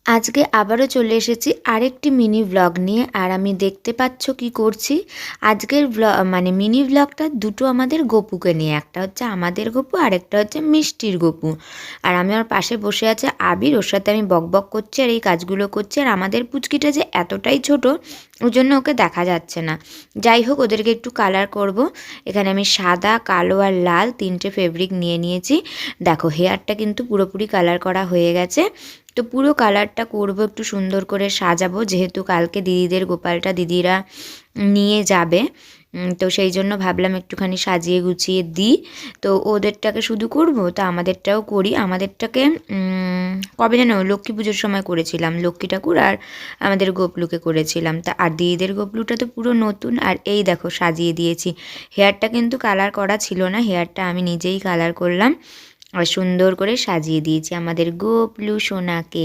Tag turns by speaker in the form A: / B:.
A: আজকে আবারও চলে এসেছি আরেকটি মিনি ভ্লগ নিয়ে। আর আমি দেখতে পাচ্ছ কি করছি। আজকের মানে মিনি ভ্লগটা দুটো আমাদের গপুকে নিয়ে, একটা হচ্ছে আমাদের গপু আর একটা হচ্ছে মিষ্টির গপু। আর আমি ওর পাশে বসে আছে আবির, ওর সাথে আমি বক বক করছি আর এই কাজগুলো করছি। আর আমাদের পুচকিটা যে এতটাই ছোট, ওই জন্য ওকে দেখা যাচ্ছে না। যাই হোক, ওদেরকে একটু কালার করব। এখানে আমি সাদা, কালো আর লাল তিনটে ফেব্রিক নিয়ে নিয়েছি। দেখো, হেয়ারটা কিন্তু পুরোপুরি কালার করা হয়ে গেছে। তো পুরো কালারটা করব, একটু সুন্দর করে সাজাবো, যেহেতু কালকে দিদিদের গোপালটা দিদিরা নিয়ে যাবে। তো সেই জন্য ভাবলাম একটুখানি সাজিয়ে গুছিয়ে দিই। তো ওদেরটাকে শুধু করব, তো আমাদেরটাও করি। আমাদেরটাকে কবে যেন লক্ষ্মী পুজোর সময় করেছিলাম, লক্ষ্মী ঠাকুর আর আমাদের গোপলুকে করেছিলাম। তা আর দিদিদের গোপলুটা তো পুরো নতুন। আর এই দেখো সাজিয়ে দিয়েছি। হেয়ারটা কিন্তু কালার করা ছিল না, হেয়ারটা আমি নিজেই কালার করলাম আর সুন্দর করে সাজিয়ে দিয়েছি আমাদের গোপলু সোনাকে।